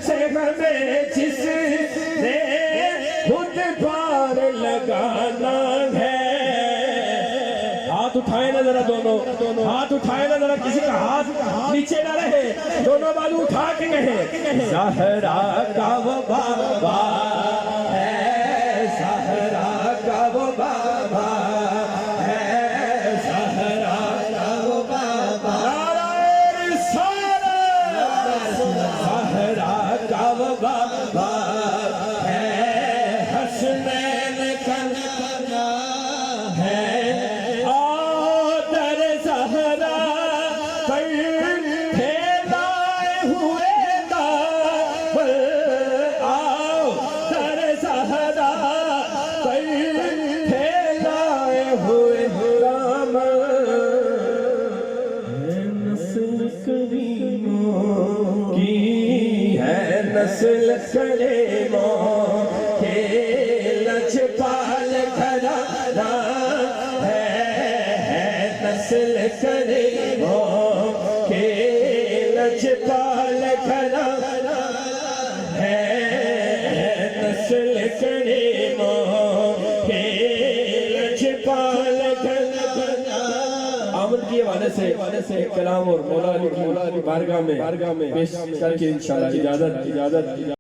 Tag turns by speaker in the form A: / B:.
A: سے ہمیں جس نے خود پار لگانا ہے. ہاتھ اٹھائے نا ذرا دونوں, ہاتھ اٹھائے نا ذرا, کسی کا ہاتھ نیچے نہ رہے, دونوں بازو اٹھا کے کہیں زہرا کا وہ بابا ہے, زہرا کا وہ بابا ہے, زہرا کا وہ بابا, نعرہ رسالت, زہرا کا وہ بابا ہے, حسنین کا ہے. نسل کریموں کے لجپال گھرانہ ہے, نسل کریموں کے لجپال گھرانہ ہے, نسل کریموں کے لجپال گھرانہ. آمد کی حوالے سے کلام اور مولا علی کی بارگاہ میں پیش کر کے انشاءاللہ اجازت